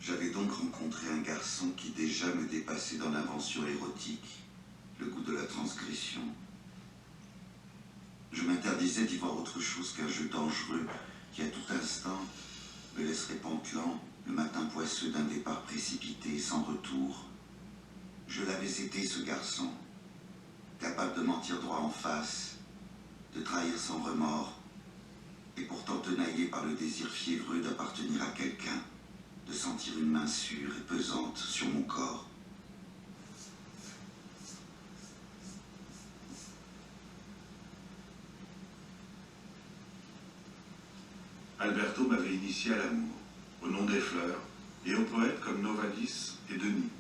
J'avais donc rencontré un garçon qui déjà me dépassait dans l'invention érotique, le goût de la transgression. Je m'interdisais d'y voir autre chose qu'un jeu dangereux qui, à tout instant, me laisserait pantelant le matin poisseux d'un départ précipité sans retour. Je l'avais été, ce garçon, capable de mentir droit en face, de trahir sans remords, et pourtant tenaillé par le désir fiévreux d'appartenir à quelqu'un, de sentir une main sûre et pesante sur mon corps. Alberto m'avait initié à l'amour, au nom des fleurs, et aux poètes comme Novalis et Denis.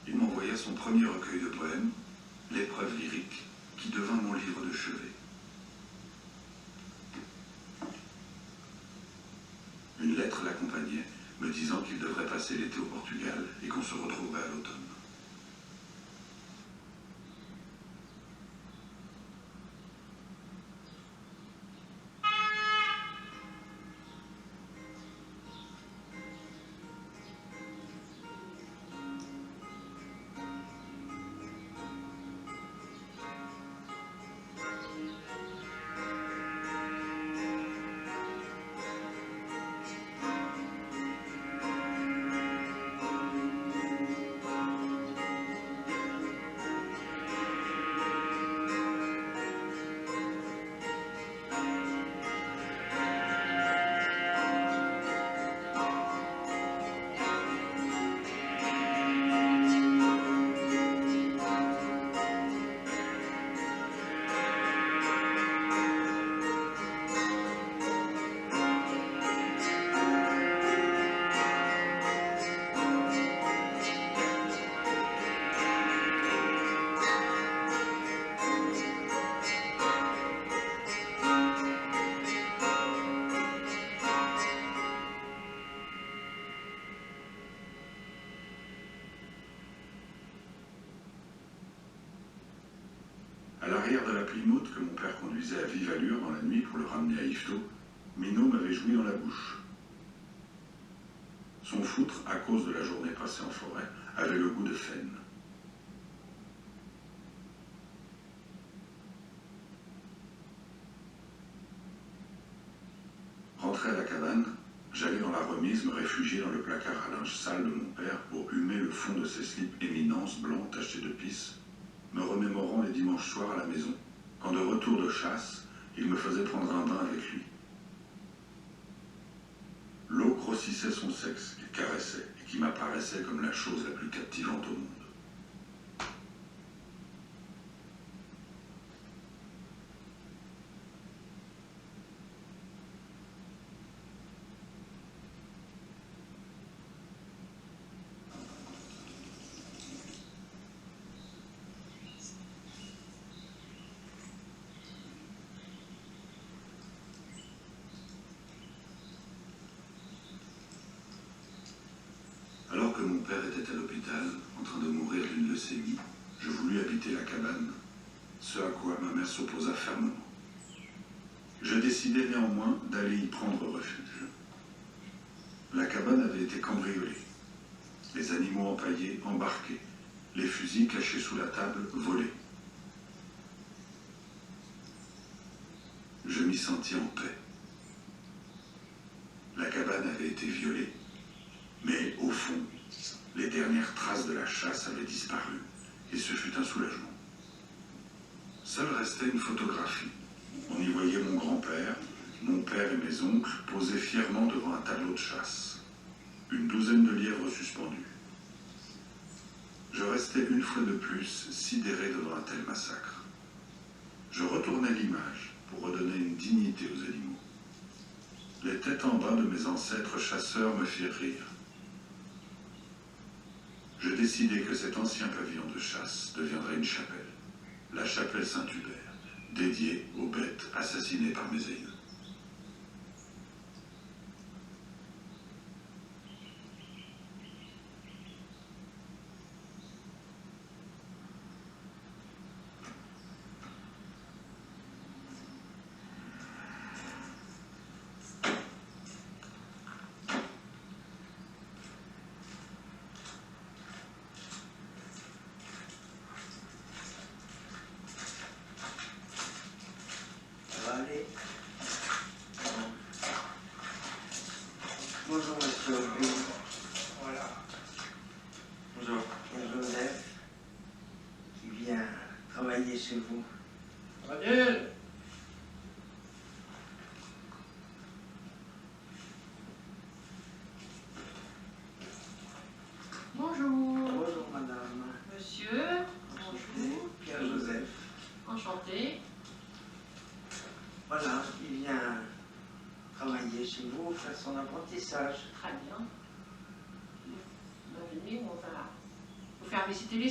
Il m'envoya son premier recueil de poèmes, L'épreuve lyrique, qui devint mon livre de chevet. Une lettre l'accompagnait, me disant qu'il devrait passer l'été au Portugal et qu'on se retrouverait à l'automne. À l'arrière de la Plymouth que mon père conduisait à vive allure dans la nuit pour le ramener à Yvetot, Minot m'avait joui dans la bouche. Son foutre, à cause de la journée passée en forêt, avait le goût de faine. Rentré à la cabane, j'allais dans la remise me réfugier dans le placard à linge sale de mon père pour humer le fond de ses slips éminences blancs tachés de pisse, me remémorant les dimanches soirs à la maison, quand de retour de chasse, il me faisait prendre un bain avec lui. L'eau grossissait son sexe, qu'il caressait, et qui m'apparaissait comme la chose la plus captivante au monde. Alors que mon père était à l'hôpital, en train de mourir d'une leucémie, je voulus habiter la cabane, ce à quoi ma mère s'opposa fermement. Je décidai néanmoins d'aller y prendre refuge. La cabane avait été cambriolée, les animaux empaillés embarqués, les fusils cachés sous la table volés. Je m'y sentis en paix. La cabane avait été violée, mais au fond, les dernières traces de la chasse avaient disparu, et ce fut un soulagement. Seule restait une photographie. On y voyait mon grand-père, mon père et mes oncles posés fièrement devant un tableau de chasse. Une douzaine de lièvres suspendus. Je restais une fois de plus sidéré devant un tel massacre. Je retournai l'image pour redonner une dignité aux animaux. Les têtes en bas de mes ancêtres chasseurs me firent rire. Je décidai que cet ancien pavillon de chasse deviendrait une chapelle, la chapelle Saint-Hubert, dédiée aux bêtes assassinées par mes aïeux. Bonjour, monsieur Aubry. Voilà. Bonjour. Il y a Joseph qui vient travailler chez vous. Daniel. Bonjour. Bonjour, madame. Monsieur. Bonjour. Pierre-Joseph. Enchanté. Voilà, il vient travailler chez vous, faire son apprentissage. Très bien. Bienvenue, on va vous faire visiter les